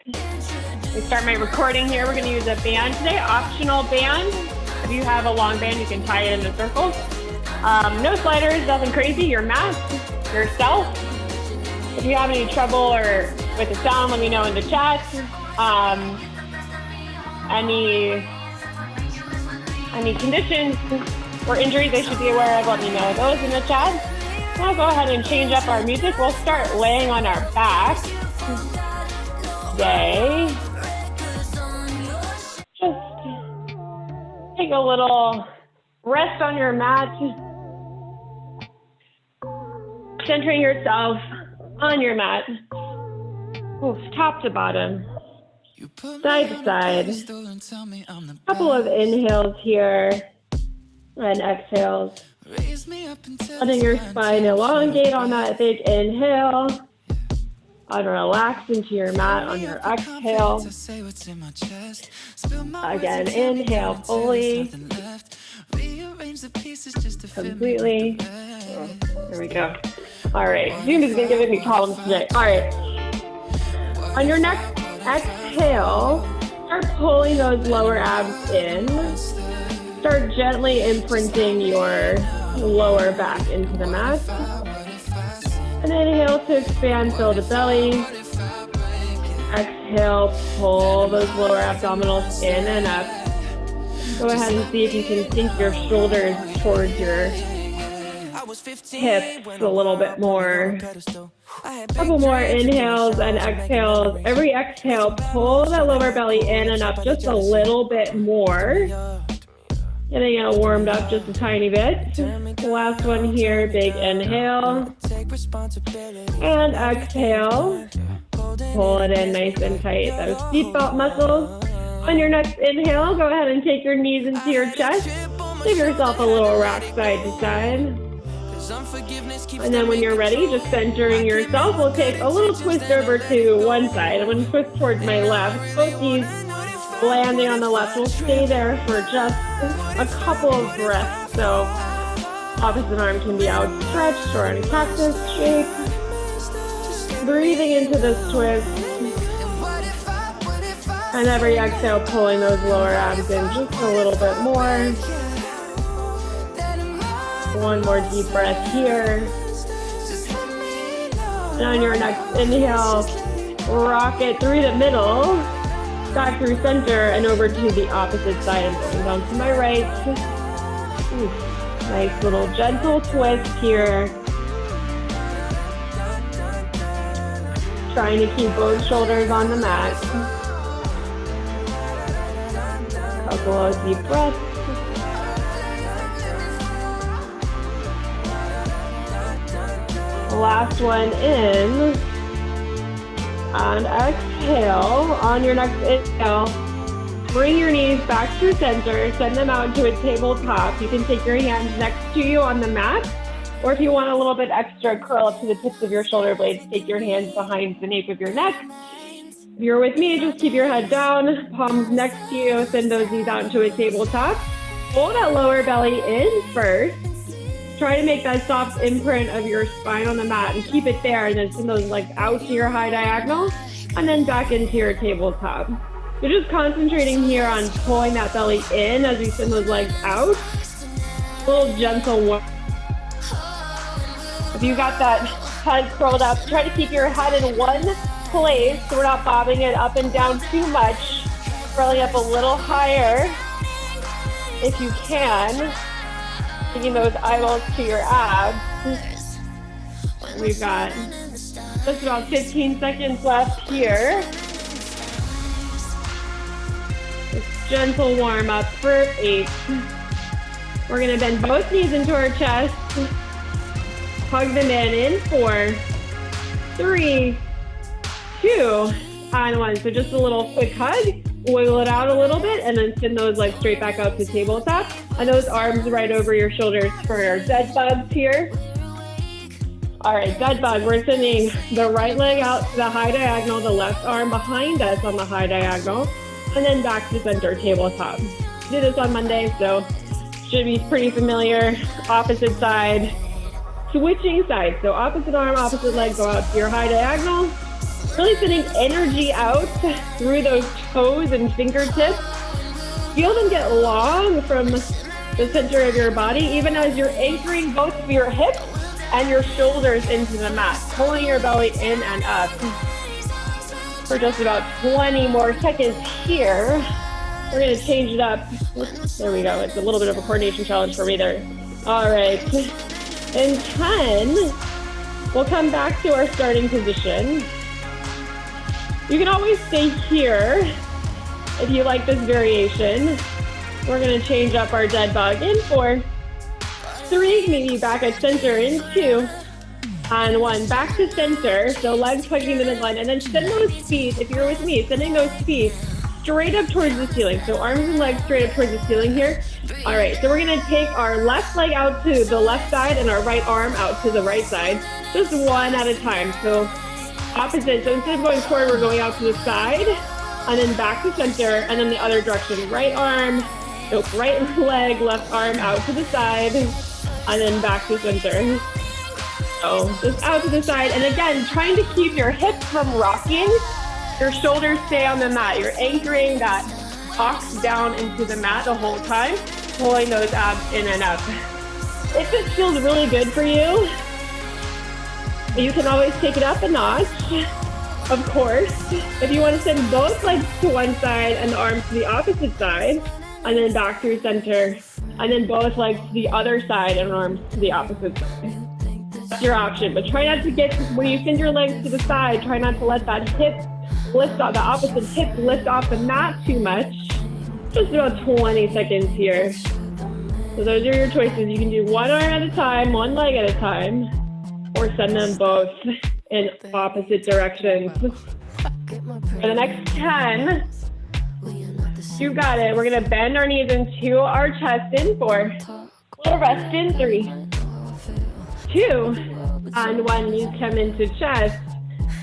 We start my recording here. We're going to use a band today, optional band. If you have a long band, you can tie it in a circle. No sliders, nothing crazy. Your mat, yourself. If you have any trouble or with the sound, let me know in the chat. Any conditions or injuries they should be aware of, let me know those in the chat. Now go ahead and change up our music. We'll start laying on our back today. Just take a little rest on your mat, centering yourself on your mat, top to bottom, side to side. A couple of inhales here and exhales. Letting your spine elongate on that big inhale. And relax into your mat on your exhale. Again, inhale fully. Completely. There we go. All right. Zoom is going to give me problems today. All right. On your next exhale, start pulling those lower abs in. Start gently imprinting your lower back into the mat. And inhale to expand, fill the belly. Exhale, pull those lower abdominals in and up. Go ahead and see if you can sink your shoulders towards your hips a little bit more. A couple more inhales and exhales. Every exhale, pull that lower belly in and up just a little bit more. Getting it warmed up just a tiny bit. Last one here, big inhale. And exhale. Pull it in nice and tight. Those seatbelt muscles. On your next inhale, go ahead and take your knees into your chest. Give yourself a little rock side to side. And then when you're ready, just centering yourself, we'll take a little twist over to one side. I'm going to twist towards my left. Both knees landing on the left. We'll stay there for just a couple of breaths. So opposite arm can be outstretched or in cactus shape. Breathing into this twist. And every exhale, pulling those lower abs in just a little bit more. One more deep breath here. And on your next inhale, rock it through the middle. Back through center and over to the opposite side. I'm going down to my right. Nice little gentle twist here. Trying to keep both shoulders on the mat. Couple of deep breaths. Last one in. And exhale. On your next inhale, bring your knees back to center. Send them out to a tabletop. You can take your hands next to you on the mat. Or if you want a little bit extra, curl up to the tips of your shoulder blades. Take your hands behind the nape of your neck. If you're with me, just keep your head down. Palms next to you. Send those knees out into a tabletop. Pull that lower belly in first. Try to make that soft imprint of your spine on the mat and keep it there, and then send those legs out to your high diagonal and then back into your tabletop. You're just concentrating here on pulling that belly in as you send those legs out. A little gentle warm. If you got that head curled up, try to keep your head in one place so we're not bobbing it up and down too much. Curling up a little higher if you can. Taking those eyeballs to your abs. We've got just about 15 seconds left here. Just gentle warm up for 8. We're gonna bend both knees into our chest. Hug them in 4, 3, 2, and 1. So just a little quick hug. Wiggle it out a little bit and then send those legs straight back out to tabletop. And those arms right over your shoulders for our dead bugs here. All right, dead bug. We're sending the right leg out to the high diagonal, the left arm behind us on the high diagonal, and then back to center tabletop. Did this on Monday, so should be pretty familiar. Opposite side, switching sides. So opposite arm, opposite leg, go out to your high diagonal. Really sending energy out through those toes and fingertips. Feel them get long from the center of your body, even as you're anchoring both of your hips and your shoulders into the mat, pulling your belly in and up. For just about 20 more seconds here. We're gonna change it up. There we go. It's a little bit of a coordination challenge for me there. All right. In 10, we'll come back to our starting position. You can always stay here if you like this variation. We're gonna change up our dead bug in 4, 3, maybe back at center in 2, and 1, back to center. So legs hugging the midline, and then send those feet, if you're with me, sending those feet straight up towards the ceiling. So arms and legs straight up towards the ceiling here. All right, so we're gonna take our left leg out to the left side and our right arm out to the right side, just one at a time. So opposite, so instead of going forward, we're going out to the side, and then back to center, and then the other direction. Right leg, left arm out to the side, and then back to center. So just out to the side, and again, trying to keep your hips from rocking. Your shoulders stay on the mat. You're anchoring that box down into the mat the whole time, pulling those abs in and up. If it feels really good for you, you can always take it up a notch, of course. If you want to send both legs to one side and the arms to the opposite side, and then back through center, and then both legs to the other side and arms to the opposite side. That's your option, but try not to get, when you send your legs to the side, try not to let that hip lift off, the opposite hip lift off the mat too much. Just about 20 seconds here. So those are your choices. You can do one arm at a time, one leg at a time, or send them both in opposite directions. For the next 10, you got it. We're gonna bend our knees into our chest in 4. Little rest in 3, 2, and 1. Knees come into chest.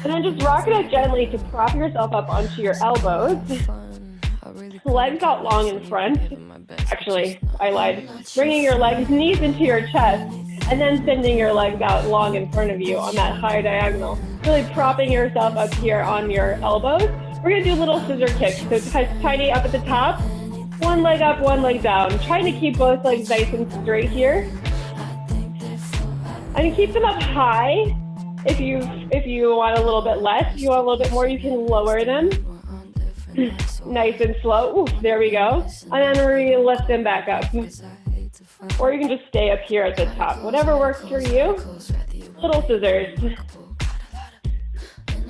And then just rock it out gently to prop yourself up onto your elbows. Legs out long in front. Actually, I lied. Bringing your knees into your chest, and then sending your legs out long in front of you on that high diagonal. Really propping yourself up here on your elbows. We're gonna do little scissor kicks. So it's tiny up at the top. One leg up, one leg down. Trying to keep both legs nice and straight here. And keep them up high. If you want a little bit less, if you want a little bit more, you can lower them. Nice and slow. Ooh, there we go. And then we lift them back up. Or you can just stay up here at the top. Whatever works for you. Little scissors.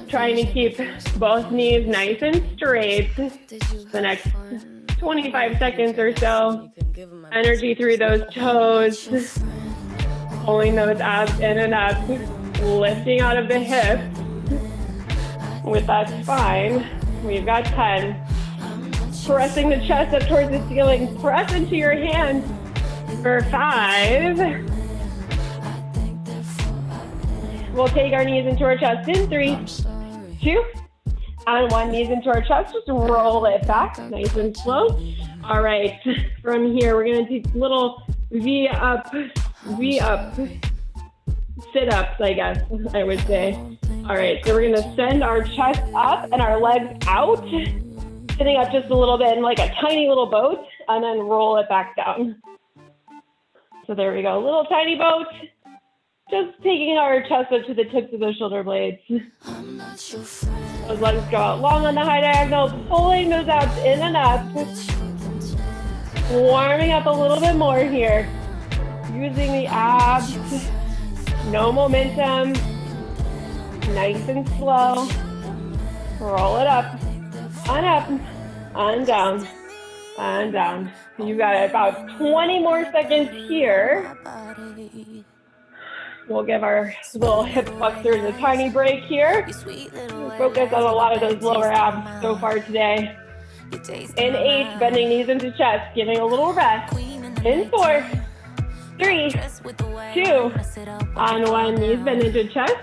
Trying to keep both knees nice and straight. The next 25 seconds or so. Energy through those toes. Pulling those abs in and up. Lifting out of the hips with that spine. We've got 10. Pressing the chest up towards the ceiling. Press into your hands for 5. We'll take our knees into our chest in 3, 2, and 1. Knees into our chest. Just roll it back, nice and slow. All right, from here, we're gonna do little V up, sit-ups, I guess, I would say. All right, so we're gonna send our chest up and our legs out, sitting up just a little bit in like a tiny little boat, and then roll it back down. So there we go, little tiny boat. Just taking our chest up to the tips of the shoulder blades. Those legs go out long on the high diagonal, pulling those abs in and up. Warming up a little bit more here. Using the abs. No momentum. Nice and slow. Roll it up. And down. And down. You got about 20 more seconds here. We'll give our little hip flexors a tiny break here. Focus on a lot of those lower abs so far today. In 8, bending knees into chest, giving a little rest. In 4, 3, 2, and 1. Knees bend into chest.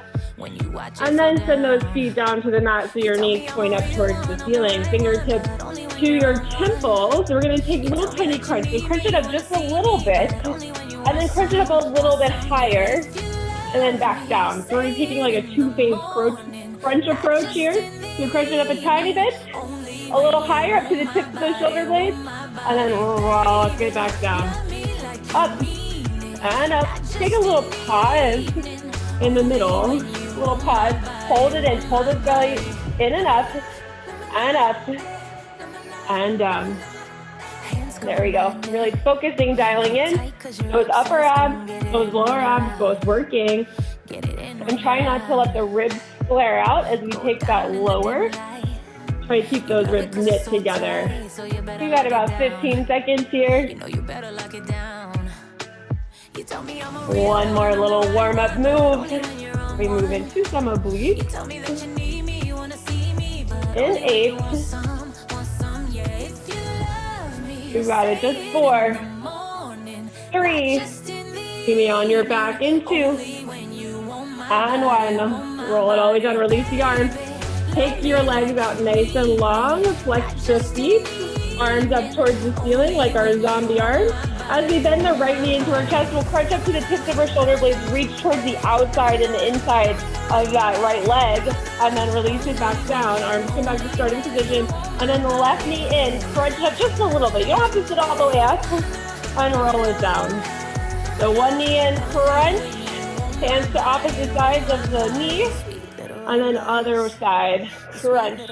And then send those feet down to the mat so your knees point up towards the ceiling. Fingertips to your temples. We're going to take little tiny crunch. So crunch it up just a little bit. And then crunch it up a little bit higher. And then back down. So we're taking like a 2-phase crunch approach here. You crunch it up a tiny bit, a little higher up to the tips of those shoulder blades, and then roll it back down. Up and up. Take a little pause in the middle. Little pause. Hold it in. Hold the belly in and up and down. There we go. Really focusing, dialing in. Those upper abs, those lower abs, both working. And try not to let the ribs flare out as we take that lower. Try to keep those ribs knit together. We got about 15 seconds here. One more little warm-up move. We move into some obliques. In 8. You got it, just 4, 3, keep me on your back in 2, and 1. Roll it all the way down, release the arms. Take your legs out nice and long, flex the feet, arms up towards the ceiling like our zombie arms. As we bend the right knee into our chest, we'll crunch up to the tips of our shoulder blades, reach towards the outside and the inside of that right leg, and then release it back down. Arms come back to starting position, and then the left knee in, crunch up just a little bit. You don't have to sit all the way up, and roll it down. So one knee in, crunch, hands to opposite sides of the knee, and then other side, crunch.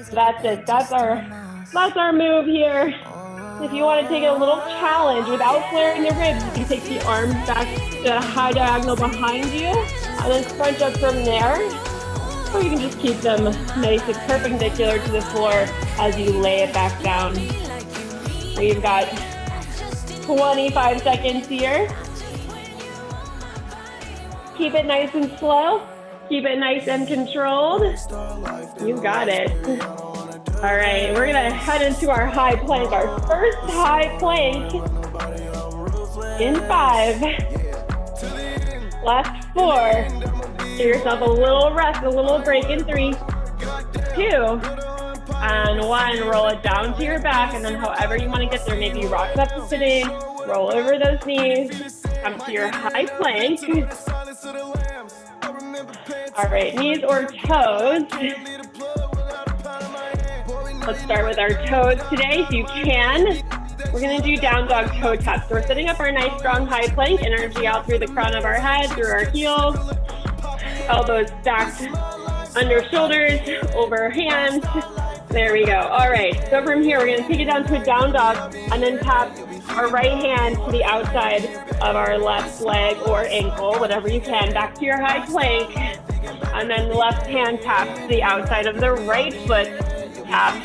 That's it, that's our move here. If you want to take a little challenge without flaring the ribs, you can take the arms back to high diagonal behind you and then crunch up from there. Or you can just keep them nice and perpendicular to the floor as you lay it back down. We've got 25 seconds here. Keep it nice and slow. Keep it nice and controlled. You got it. All right, we're gonna head into our high plank, our first high plank in 5. Last 4. Give yourself a little rest, a little break in 3, 2, and 1. Roll it down to your back, and then however you want to get there, maybe you rock up to sitting, roll over those knees, come to your high plank. All right, knees or toes. Let's start with our toes today, if you can. We're gonna do down dog toe taps. So we're setting up our nice strong high plank, energy out through the crown of our head, through our heels, elbows stacked under shoulders, over hands. There we go. All right, so from here, we're gonna take it down to a down dog and then tap our right hand to the outside of our left leg or ankle, whatever you can, back to your high plank. And then the left hand taps to the outside of the right foot, tap,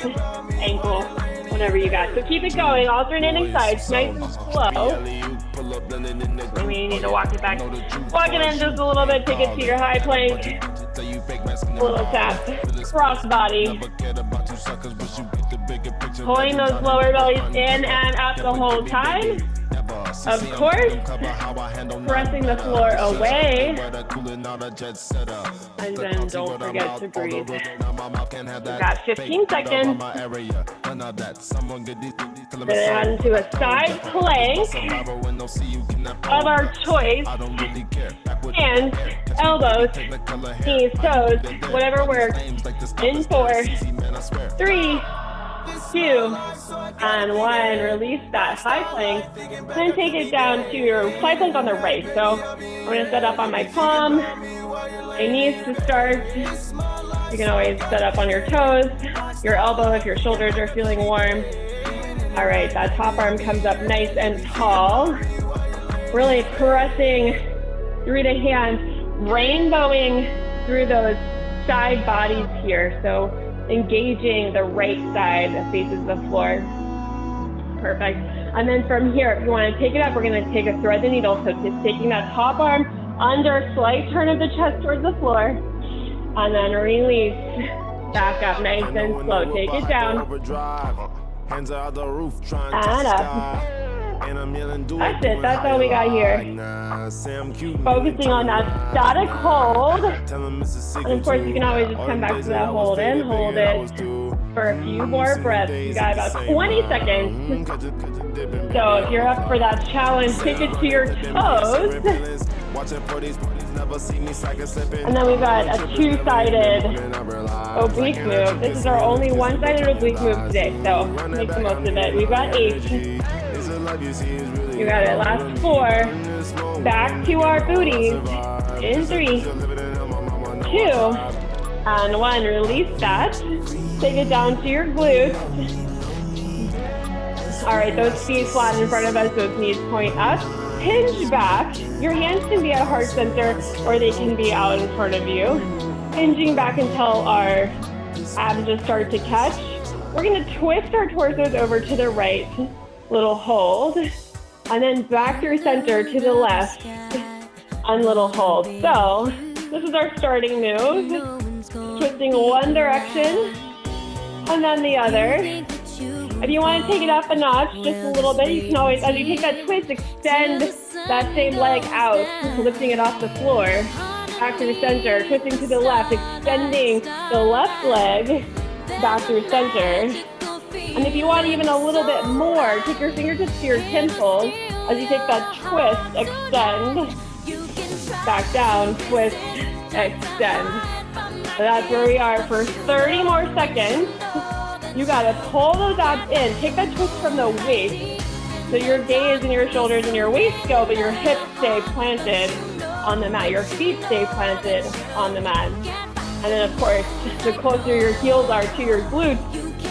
ankle, whatever you got. So keep it going, alternating sides, nice and slow. Maybe you need to walk it back. Walk it in just a little bit, take it to your high plank. A little tap, cross body. Pulling those lower bellies in and up the whole time. Of course, pressing the floor away, and then don't forget to breathe. We've got 15 seconds. Then head into a side plank of our choice. Hands, elbows, knees, toes, whatever works. In 4, 3, 2, and 1. Release that high plank. Then take it down to your side plank on the right. So I'm going to set up on my palm, my knees to start. You can always set up on your toes, your elbow if your shoulders are feeling warm. All right, that top arm comes up nice and tall. Really pressing through the hands, rainbowing through those side bodies here. So engaging the right side that faces the floor. Perfect. And then from here, if you want to take it up, we're going to take a thread the needle. So just taking that top arm under, slight turn of the chest towards the floor, and then release. Back up nice and slow. Take it down. And up. That's it. That's all we got here. Focusing on that static hold. And of course, you can always just come back to that hold and hold it for a few more breaths. You got about 20 seconds. So if you're up for that challenge, take it to your toes. And then we've got a two-sided oblique move. This is our only one-sided oblique move today, so make the most of it. We've got 8. You got it. Last 4. Back to our booties. In 3, 2, and 1. Release that. Take it down to your glutes. All right, those feet flat in front of us, those knees point up. Hinge back. Your hands can be at heart center or they can be out in front of you. Hinging back until our abs just start to catch. We're going to twist our torsos over to the right. Little hold. And then back through center to the left. And little hold. So this is our starting move. Twisting one direction and then the other. If you want to take it up a notch, just a little bit, you can always, as you take that twist, extend that same leg out, lifting it off the floor. Back to the center, twisting to the left, extending the left leg back through center. And if you want even a little bit more, take your fingertips to your temples. As you take that twist, extend, back down, twist, extend. So that's where we are for 30 more seconds. You gotta pull those abs in. Take that twist from the waist. So your gaze and your shoulders and your waist go, but your hips stay planted on the mat. Your feet stay planted on the mat. And then of course, the closer your heels are to your glutes,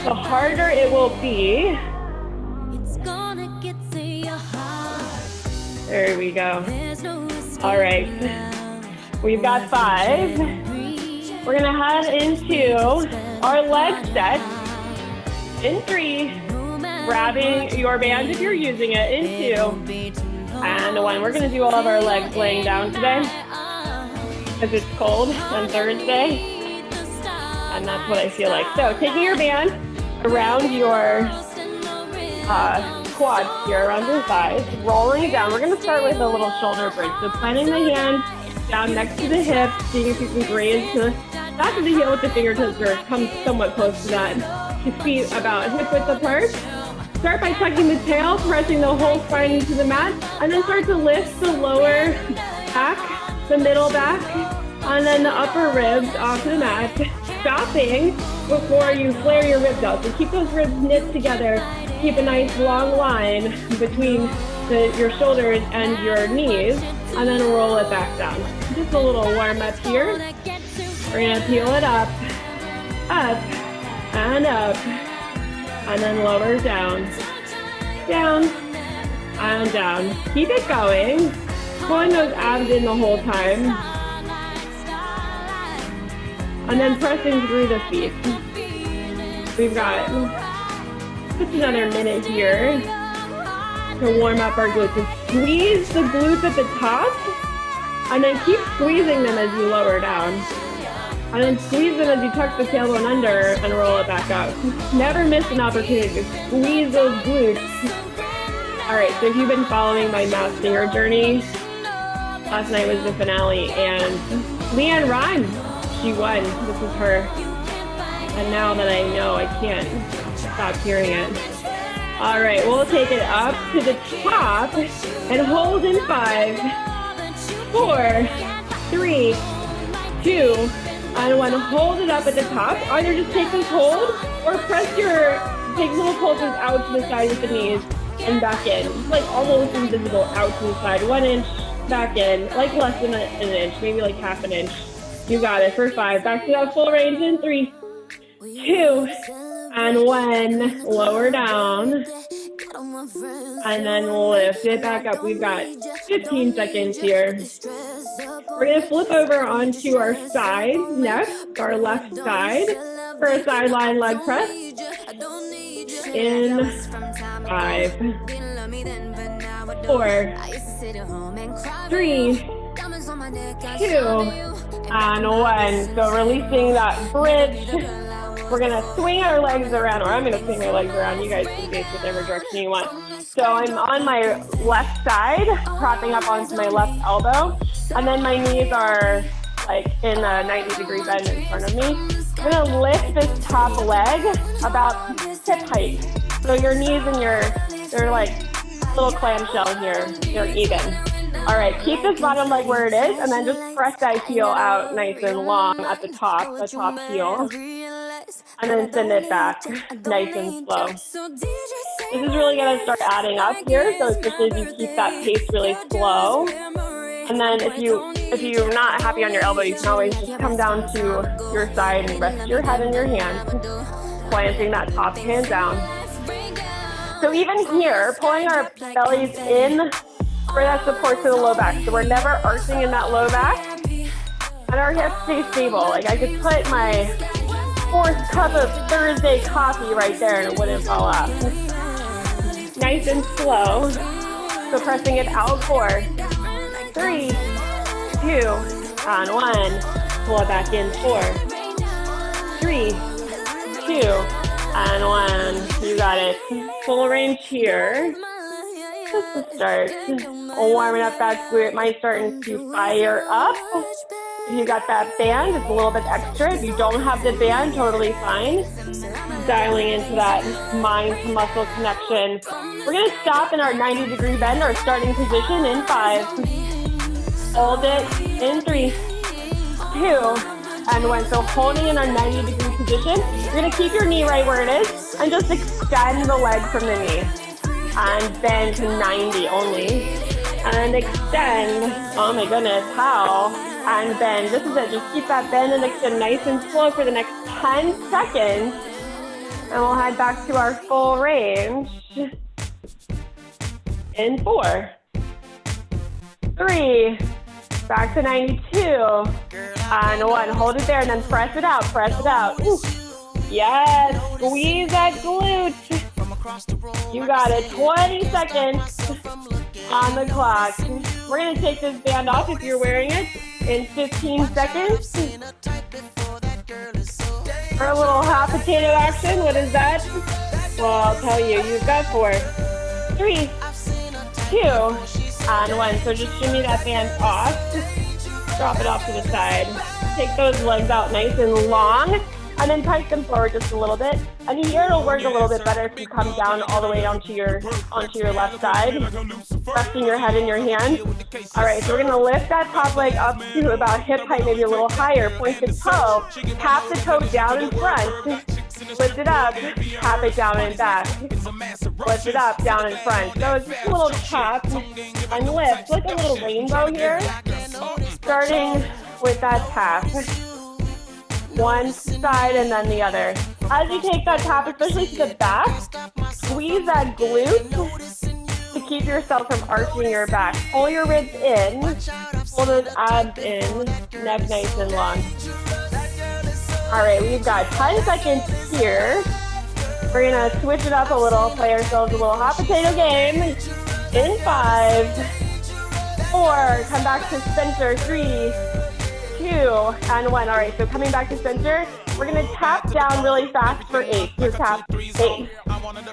the harder it will be. There we go. All right. We've got 5. We're gonna head into our leg set. In 3, grabbing your band if you're using it. In 2, and 1. We're going to do all of our legs laying down today because it's cold on Thursday, and that's what I feel like. So taking your band around your quads here, around your thighs, rolling it down. We're going to start with a little shoulder bridge. So planting the hand down next to the hip, seeing if you can graze to the back of the heel with the fingertips or come somewhat close to that. 2 feet about hip width apart. Start by tucking the tail, pressing the whole spine into the mat, and then start to lift the lower back, the middle back, and then the upper ribs off the mat, stopping before you flare your ribs out. So keep those ribs knit together. Keep a nice long line between your shoulders and your knees, and then roll it back down. Just a little warm up here. We're gonna peel it up, and up, and then lower down, down, and down. Keep it going, pulling those abs in the whole time, and then pressing through the feet. We've got just another minute here to warm up our glutes. And squeeze the glutes at the top, and then keep squeezing them as you lower down. And then squeeze them as you tuck the tailbone under and roll it back up. Never miss an opportunity to squeeze those glutes. All right, so if you've been following my Masked Singer journey, last night was the finale, and Leanne Rhymes, she won. This is her. And now that I know, I can't stop hearing it. All right, we'll take it up to the top and hold in 5, 4, 3, 2, and 1. Hold it up at the top. Either just take this hold or take little pulses out to the side with the knees and back in. It's like almost invisible out to the side. 1 inch, back in, like less than an inch, maybe like half an inch. You got it for 5. Back to that full range in 3, 2, and 1. Lower down. And then lift it back up. We've got 15 seconds here. We're going to flip over onto our side next, our left side, for a sideline leg press. In 5, 4, 3, 2, and 1. So releasing that bridge. We're going to swing our legs around, or I'm going to swing my legs around. You guys can face whichever direction you want. So I'm on my left side, propping up onto my left elbow. And then my knees are like in a 90-degree bend in front of me. I'm going to lift this top leg about hip height. So your knees and they're like little clamshell here. They're even. All right, keep this bottom leg where it is, and then just press that heel out nice and long at the top heel, and then send it back nice and slow. This is really going to start adding up here, so especially if you keep that pace really slow. And then if you're not happy on your elbow, you can always just come down to your side and rest your head in your hands, planting that top hand down. So even here, pulling our bellies in for that support to the low back. So we're never arching in that low back. And our hips stay stable. Like I could put my 4th cup of Thursday coffee right there and it wouldn't fall off. Nice and slow. So pressing it out 4, 3, 2, and 1. Pull it back in 4, 3, 2, and 1. You got it. Full range here. Just to start warming up that glute. Might starting to fire up. If you got that band, it's a little bit extra. If you don't have the band, totally fine. Dialing into that mind-to-muscle connection. We're going to stop in our 90-degree bend, our starting position in 5. Hold it in 3, 2, and 1. So holding in our 90-degree position, you're going to keep your knee right where it is and just extend the leg from the knee. And bend to 90 only. And extend. Oh my goodness, how? And bend. This is it. Just keep that bend and extend nice and slow for the next 10 seconds. And we'll head back to our full range. In 4, 3, back to 92, and 1. Hold it there and then press it out, press it out. Ooh. Yes, squeeze that glute. You got it. 20 seconds on the clock. We're going to take this band off if you're wearing it in 15 seconds. For a little hot potato action, what is that? Well, I'll tell you. You've got 4, 3, 2, and 1. So just shimmy that band off. Drop it off to the side. Take those legs out nice and long. And then tighten them forward just a little bit. And here it'll work a little bit better if you come down all the way onto your left side, resting your head in your hand. All right, so we're gonna lift that top leg up to about hip height, maybe a little higher. Point the toe, tap the toe down in front. Lift it up, tap it down and back. Lift it up, down in front. So it's just a little tap and lift, like a little rainbow here. Starting with that tap. One side and then the other. As you take that tap, especially to the back, squeeze that glute to keep yourself from arching your back. Pull your ribs in, pull those abs in, neck nice and long. All right, we've got 10 seconds here. We're gonna switch it up a little, play ourselves a little hot potato game. In 5, 4, come back to center, 3, 2, and 1. All right, so coming back to center, we're going to tap down really fast for 8. Here, tap, 8,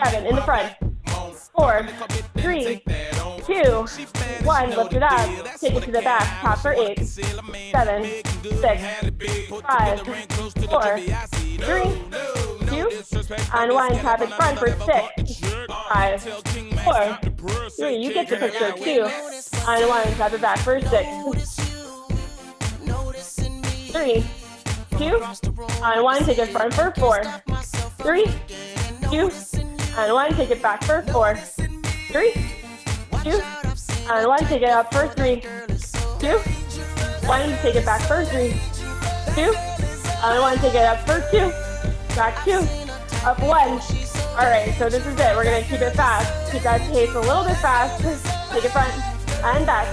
7, in the front, 4, 3, 2, 1, lift it up, take it to the back, tap for 8, 7, 6, 5, 4, 3, 2, and 1, tap in front for 6, 5, 4, 3, you get the picture, 2, and 1, tap it back for 6, 3, 2, and 1, take it front for 4, 3, 2, and 1, take it back for 4, 3, 2, and 1, take it up for 3, 2, 1, take it back for 3, 2, and 1, take it up for 2, back 2, up 1. All right, so this is it. We're going to keep it fast. Keep that pace a little bit fast. Take it front and back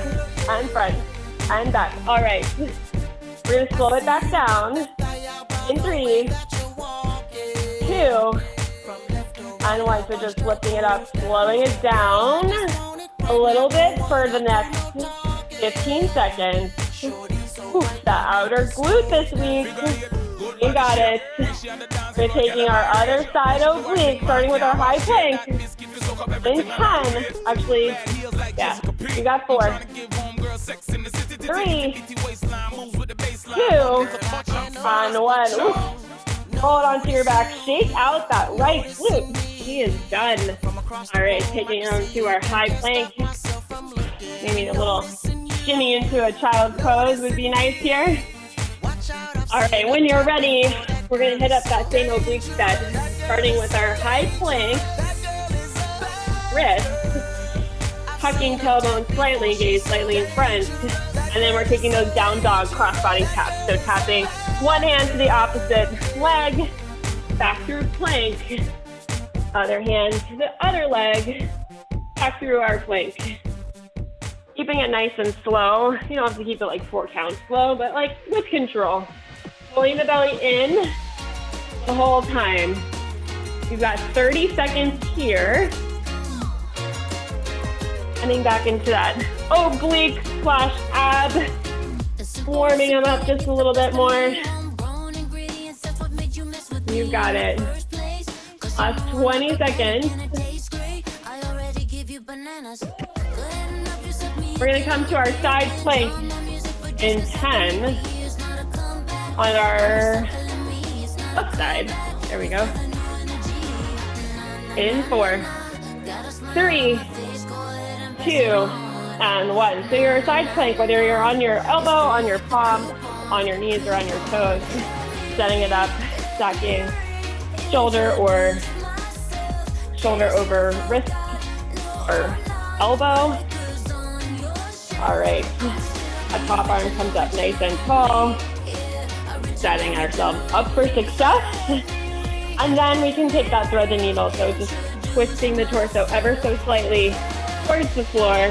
and front and back. All right. We're going to slow it back down in 3, 2, and 1. So just lifting it up, slowing it down a little bit for the next 15 seconds. Ooh, the outer glute this week. You got it. We're taking our other side oblique, starting with our high plank. In 10, actually, yeah, you got 4, 3, 2, and 1. Ooh. Hold on to your back. Shake out that right glute. She is done. All right, taking her to our high plank. Maybe a little shimmy into a child's pose would be nice here. All right, when you're ready, we're gonna hit up that same oblique set, starting with our high plank, wrist, tucking tailbone slightly, gaze slightly in front, and then we're taking those down dog cross body taps. So tapping one hand to the opposite leg, back through plank, other hand to the other leg, back through our plank. Keeping it nice and slow. You don't have to keep it like 4 counts slow, but like with control. Pulling the belly in the whole time. You've got 30 seconds here. Heading back into that oblique slash ab. Warming them up just a little bit more. You got it. Last 20 seconds. We're gonna come to our side plank in 10 on our left side. There we go. In 4, 3, 2, and 1. So your side plank, whether you're on your elbow, on your palm, on your knees, or on your toes, setting it up, stacking shoulder or shoulder over wrist or elbow. All right, our top arm comes up nice and tall, setting ourselves up for success. And then we can take that thread and needle, so just twisting the torso ever so slightly towards the floor,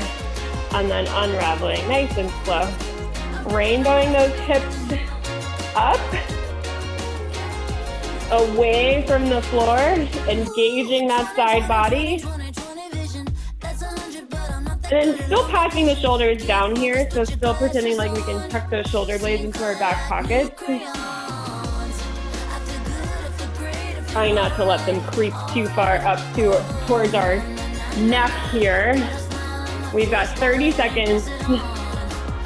and then unraveling nice and slow. Rainbowing those hips up, away from the floor, engaging that side body. And then still packing the shoulders down here, so still pretending like we can tuck those shoulder blades into our back pockets. Trying not to let them creep too far up towards our neck here. We've got 30 seconds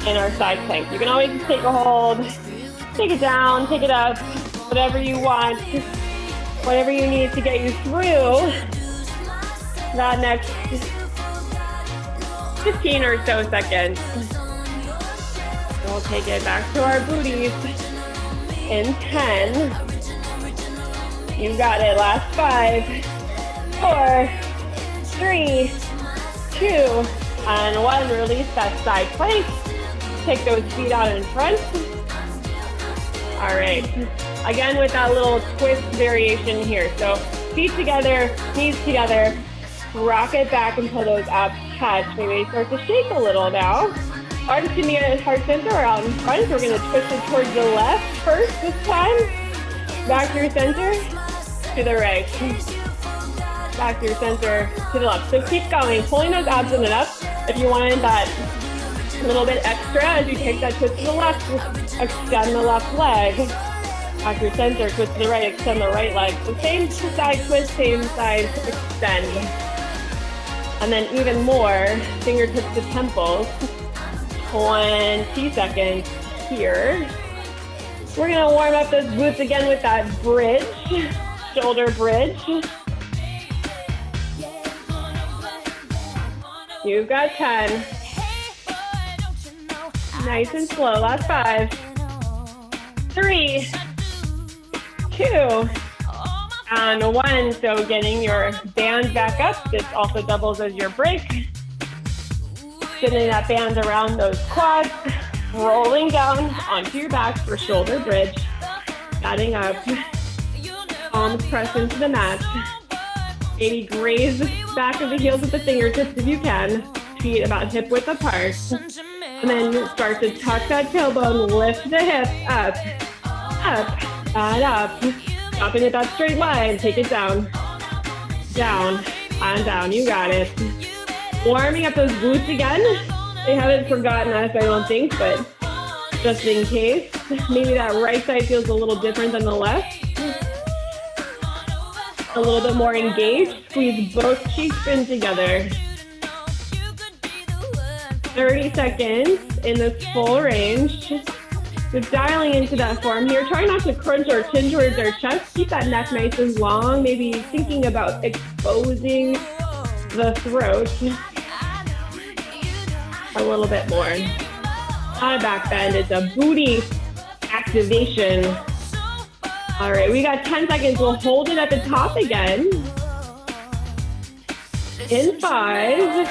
in our side plank. You can always just take a hold, take it down, take it up, whatever you want, whatever you need to get you through that next 15 or so seconds. We'll take it back to our booties in 10. You got it. Last 5, 4, 3, 2, and 1. Release that side plank. Take those feet out in front. All right. Again, with that little twist variation here. So feet together, knees together. Rock it back until those abs touch. Maybe start to shake a little now. Arms can be at heart center or out in front. We're going to twist it towards the left first this time. Back through center to the right. Back through center to the left. So keep going, pulling those abs in and up. If you wanted that little bit extra as you take that twist to the left, extend the left leg. Back through center, twist to the right, extend the right leg. So same side twist, same side extend. And then even more, fingertips to temples. 20 seconds here. We're gonna warm up those glutes again with that bridge, shoulder bridge. You've got 10. Nice and slow, last 5, 3, 2, and 1. So getting your band back up. This also doubles as your break. Spinning that band around those quads, rolling down onto your back for shoulder bridge. Batting up, palms press into the mat. Maybe graze the back of the heels with the fingertips if you can. Feet about hip width apart. And then start to tuck that tailbone, lift the hip up, up, and up. Dropping it that straight line, take it down, down, and down. You got it. Warming up those glutes again. They haven't forgotten us, I don't think, but just in case. Maybe that right side feels a little different than the left. A little bit more engaged. Squeeze both cheeks in together. 30 seconds in this full range. Just dialing into that form here. Try not to crunch our chin towards our chest. Keep that neck nice and long. Maybe thinking about exposing the throat a little bit more. not a back bend, it's a booty activation. All right, we got 10 seconds. We'll hold it at the top again. In 5,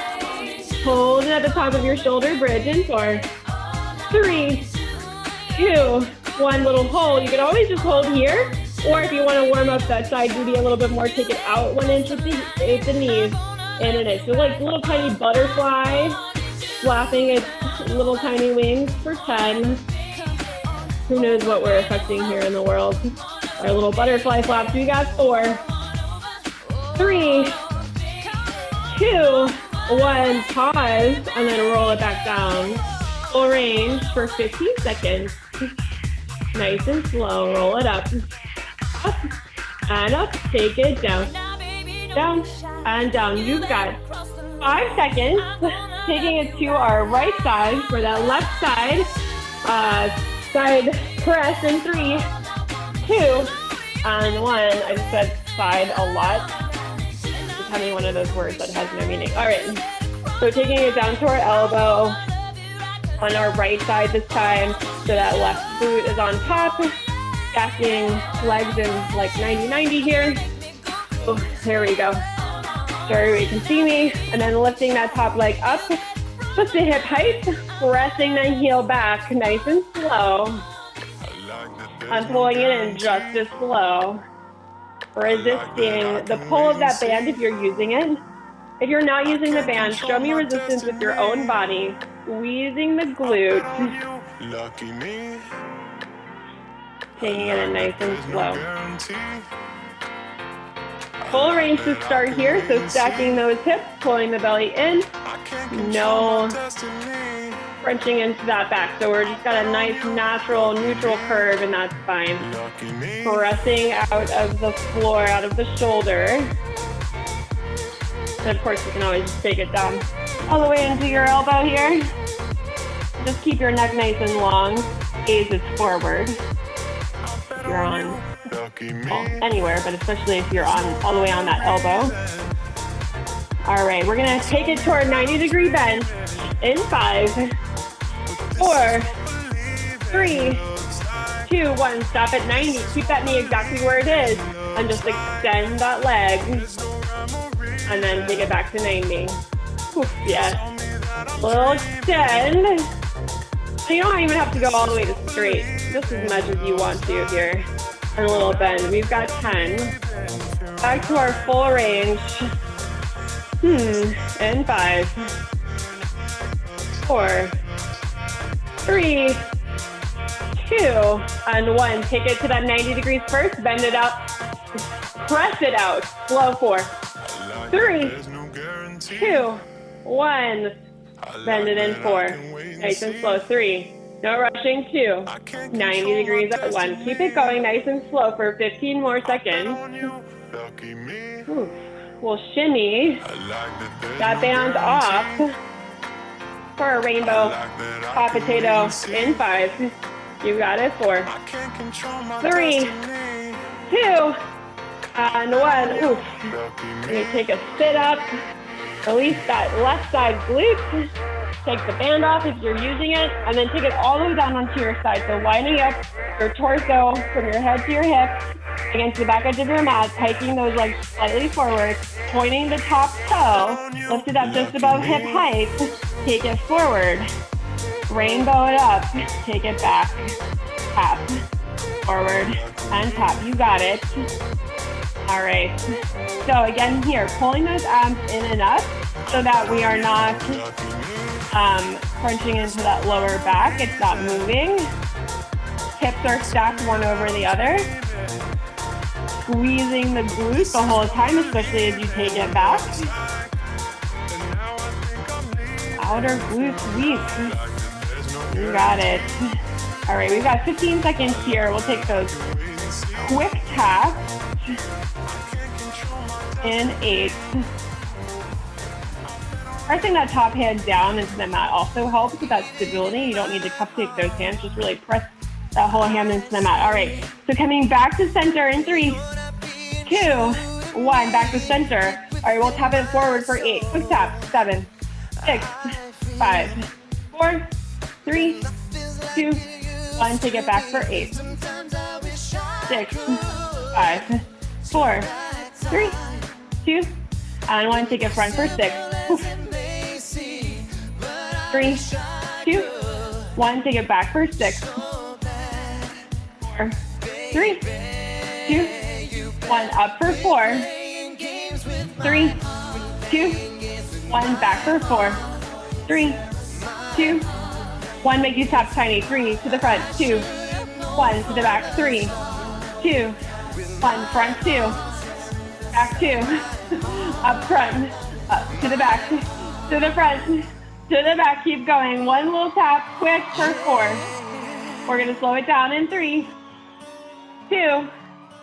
hold it at the top of your shoulder bridge. In 4, 3, 2, 1, little hold. You can always just hold here, or if you want to warm up that side booty a little bit more, take it out 1 inch with the knees, in and in. So like little tiny butterfly, flapping its little tiny wings for 10. Who knows what we're affecting here in the world? Our little butterfly flaps. We got 4, 3, 2, 1. Pause, and then roll it back down. Full range for 15 seconds. Nice and slow. Roll it up. Up and up. Take it down. Down and down. You've got 5 seconds. Taking it to our right side for that left side. Side press in 3, 2, and 1. I just said side a lot. Just having one of those words that has no meaning. All right. So taking it down to our elbow on our right side this time. So that left boot is on top. Stacking legs in like 90-90 here. Oh, there we go. Sure, you can see me. And then lifting that top leg up just to hip height. Pressing the heel back nice and slow. I'm pulling it in just as slow. Resisting the pull of that band if you're using it. If you're not using the band, show me resistance with your own body. Squeezing the glute. Taking it in nice and slow. Full range to start here, so stacking those hips, pulling the belly in. No crunching into that back. So we're just got a nice natural neutral curve in that spine. Pressing out of the floor, out of the shoulder. And of course you can always just take it down all the way into your elbow here. Just keep your neck nice and long. Gaze is forward. If you're on anywhere, but especially if you're on all the way on that elbow. All right, we're gonna take it to our 90-degree bend in 5, 4, 3, 2, 1. Stop at 90. Keep that knee exactly where it is, and just extend that leg, and then take it back to 90. Oof, yes. Little extend. You don't even have to go all the way to straight, just as much as you want to here. And a little bend. We've got 10. Back to our full range. And 5, 4, 3, 2, and 1. Take it to that 90 degrees first. Bend it up. Press it out. Slow. 4, 3, 2, 1. Bend it in. 4. Nice and slow. 3. No rushing. 2. 90 degrees at 1. Keep it going nice and slow for 15 more seconds. Ooh. We'll shimmy that band off for a rainbow hot potato in 5. You got it. 4, 3, 2, and 1. Oof. You take a sit up. Release that left side glute. Take the band off if you're using it, and then take it all the way down onto your side. So lining up your torso from your head to your hips against the back edge of your mat, hiking those legs slightly forward, pointing the top toe, lift it up just above hip height, take it forward, rainbow it up, take it back, tap, forward, and tap. You got it. All right. So again here, pulling those abs in and up so that we are not crunching into that lower back. It's not moving. Hips are stacked one over the other. Squeezing the glute the whole time, especially as you take it back. Outer glute sweep. You got it. All right, we've got 15 seconds here. We'll take those quick taps in 8. Pressing that top hand down into the mat also helps with that stability. You don't need to cup take those hands. Just really press that whole hand into the mat. All right. So coming back to center in 3, 2, 1. Back to center. All right. We'll tap it forward for 8. Quick tap. 7, 6, 5, 4, 3, 2, 1, take it back for 8, 6, 5, 4, 3, 2, and 1, take it front for 6, 3, 2, 1, take it back for 6, 4, 3, 2, 1, up for 4, 3, 2, 1, back for 4, 3, 2, 1, make these taps tiny, 3, to the front, 2, 1, to the back, 3, 2, 1, front 2, back 2, up front, up to the back, to the front, to the back, keep going, 1 little tap, quick for 4, we're going to slow it down in 3, 2,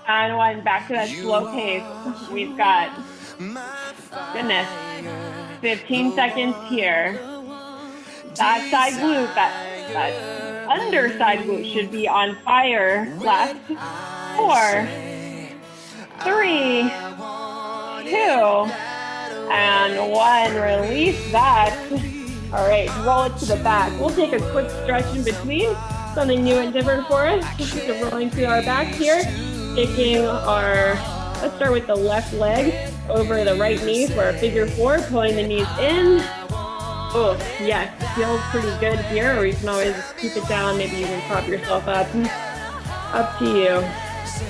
and 1, back to that slow pace, we've got, goodness, 15 seconds here, that side glute, that underside glute should be on fire, last, 4, 3, 2, and 1, release that. All right, roll it to the back. We'll take a quick stretch in between, something new and different for us. So rolling to our back here, taking our, let's start with the left leg over the right knee for a figure 4, pulling the knees in. Oh, yes, feels pretty good here, or you can always keep it down, maybe even prop yourself up. Up to you.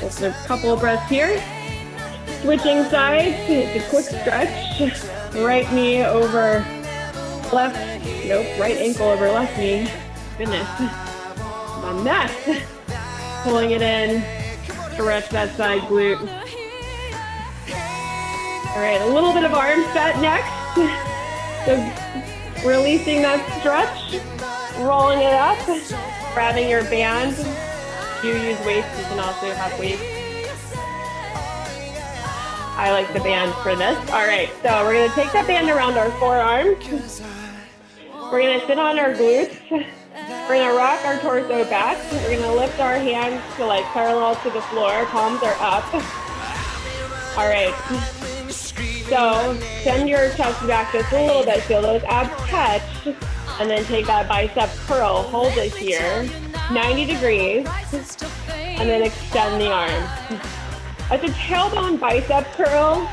Just a couple of breaths here. Switching sides, it's a quick stretch. Right knee over left, nope, right ankle over left knee. Goodness, a mess. Pulling it in, stretch that side glute. All right, a little bit of arm set next. So releasing that stretch, rolling it up, grabbing your band. If you use weights, you can also have weights. I like the band for this. All right, so we're gonna take that band around our forearms. We're gonna sit on our glutes. We're gonna rock our torso back. We're gonna lift our hands to like parallel to the floor. Palms are up. All right. So send your chest back just a little bit. Feel those abs catch. And then take that bicep curl. Hold it here. 90 degrees. And then extend the arm. It's a tailbone bicep curl.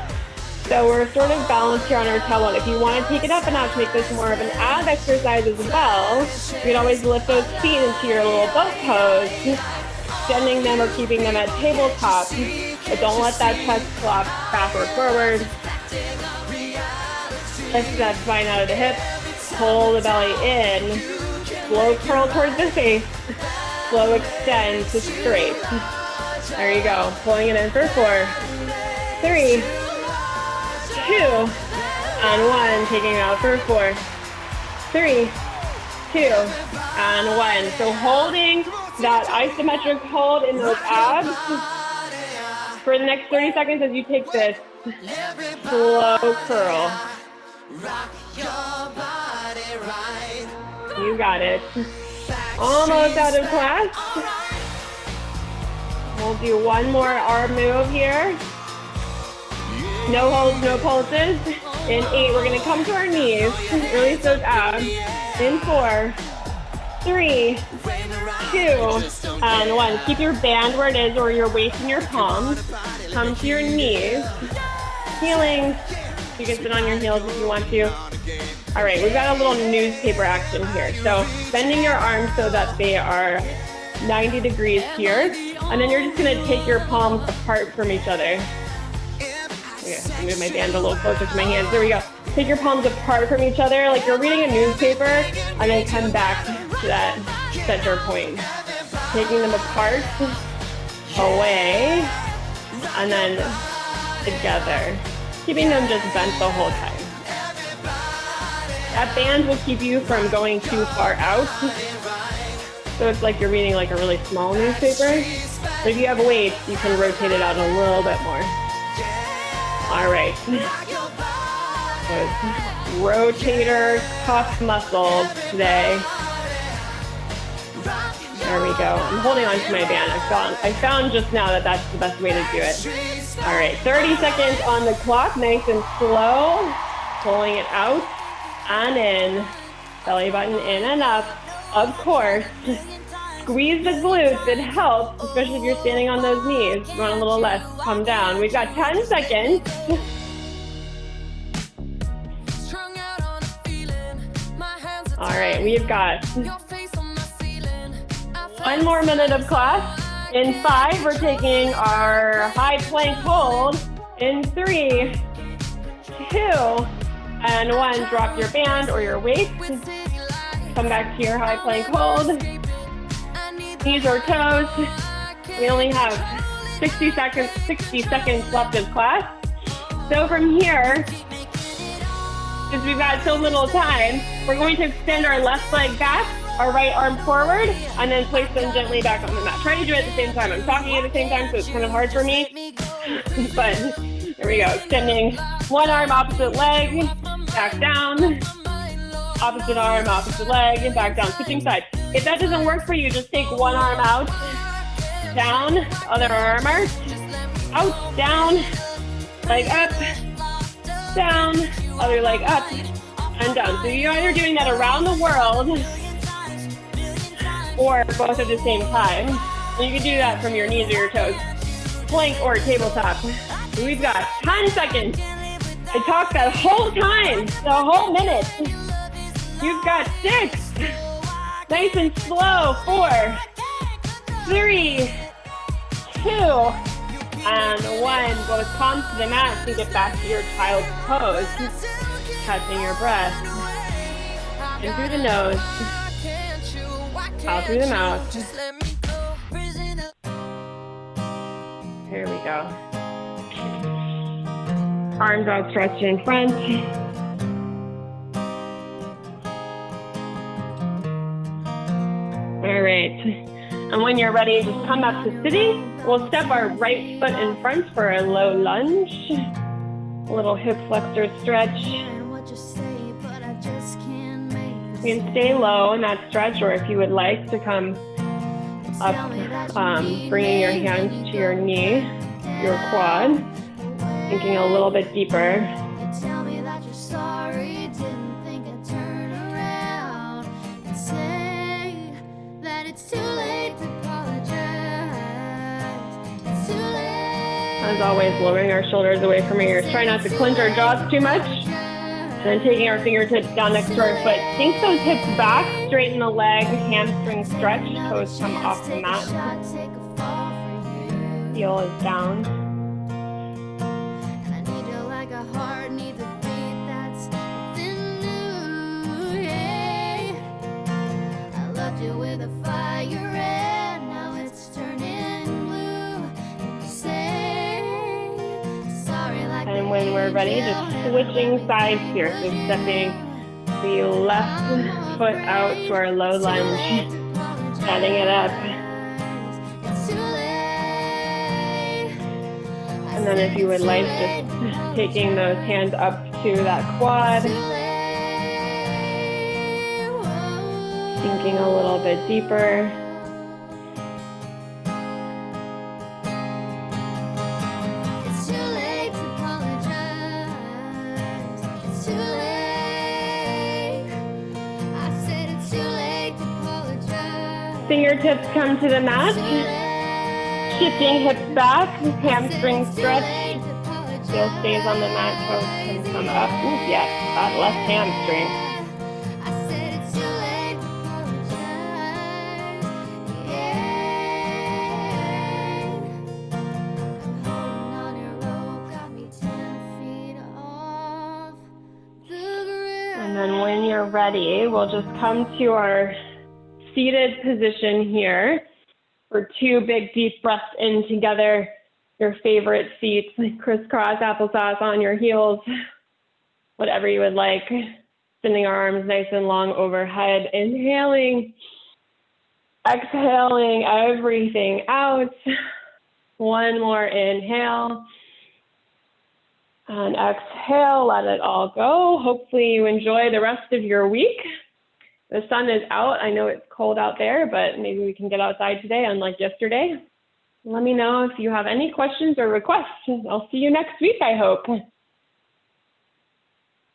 So we're sort of balanced here on our tailbone. If you want to take it up a notch, make this more of an ab exercise as well. You can always lift those feet into your little boat pose, extending them or keeping them at tabletop. But don't let that chest flop back or forward. Lift that spine out of the hips. Pull the belly in. Slow curl towards the face. Slow extend to straight. There you go. Pulling it in for 4, 3, 2, and 1. Taking it out for 4, 3, 2, and 1. So holding that isometric hold in those abs for the next 30 seconds as you take this slow curl. You got it. Almost out of class. We'll do one more arm move here. No holds, no pulses. In 8, we're going to come to our knees. Release those abs. In 4, 3, 2, and 1. Keep your band where it is or your waist in your palms. Come to your knees. Heeling. You can sit on your heels if you want to. All right, we've got a little newspaper action here. So bending your arms so that they are 90 degrees here. And then you're just going to take your palms apart from each other. Okay, move my band a little closer to my hands. There we go. Take your palms apart from each other like you're reading a newspaper, and then come back to that center point. Taking them apart, away, and then together. Keeping them just bent the whole time. That band will keep you from going too far out. So it's like you're reading like a really small newspaper. But if you have weights, you can rotate it out a little bit more. All right. Good. Rotator cuff muscles today. There we go. I'm holding on to my band. I found just now that that's the best way to do it. All right, 30 seconds on the clock, nice and slow. Pulling it out and in. Belly button in and up, of course. squeeze the glutes. It helps, especially if you're standing on those knees. You want a little less, come down. We've got 10 seconds. All right, we've got 1 more minute of class. In 5, we're taking our high plank hold. In 3, 2, and 1, drop your band or your weight. Come back to your high plank hold. Knees or toes. We only have 60 seconds left of class. So from here, since we've got so little time, we're going to extend our left leg back, our right arm forward, and then place them gently back on the mat. Try to do it at the same time. I'm talking at the same time, so it's kind of hard for me. But there we go. Extending one arm, opposite leg, back down. Opposite arm, opposite leg, and back down. Switching sides. If that doesn't work for you, just take one arm out, down, other arm out, down, leg up, down, other leg up, and down. So you're either doing that around the world or both at the same time. And you can do that from your knees or your toes. Plank or tabletop. We've got 10 seconds. I talked that whole time, the whole minute. You've got 6. Nice and slow. 4, 3, 2, and 1. Go as palms to the mat to get back to your child's pose. Catching your breath. In through the nose. Out through the mouth. Here we go. Arms outstretched in front. All right. And when you're ready, just come up to sitting. We'll step our right foot in front for a low lunge. A little hip flexor stretch. You can stay low in that stretch, or if you would like to come up, bringing your hands to your knee, your quad, thinking a little bit deeper. As always, lowering our shoulders away from our ears. Try not to clench our jaws too much. And then taking our fingertips down next to our foot. Sink those hips back, straighten the leg, hamstring stretch, toes come off the mat. Heel is down. And when we're ready, just switching sides here. So stepping the left foot out to our low lunge, setting it up. And then if you would like, just taking those hands up to that quad. Sinking a little bit deeper. Fingertips come to the mat. Shifting hips back, hamstring stretch. Heel stays on the mat, toes can come up. Ooh, yes, that left hamstring. And then when you're ready, we'll just come to our seated position here for 2 big deep breaths in together. Your favorite seats, crisscross applesauce on your heels, whatever you would like. Sending our arms nice and long overhead. Inhaling, exhaling everything out. 1 more inhale. And exhale, let it all go. Hopefully you enjoy the rest of your week. The sun is out. I know it's cold out there, but maybe we can get outside today, unlike yesterday. Let me know if you have any questions or requests. I'll see you next week, I hope.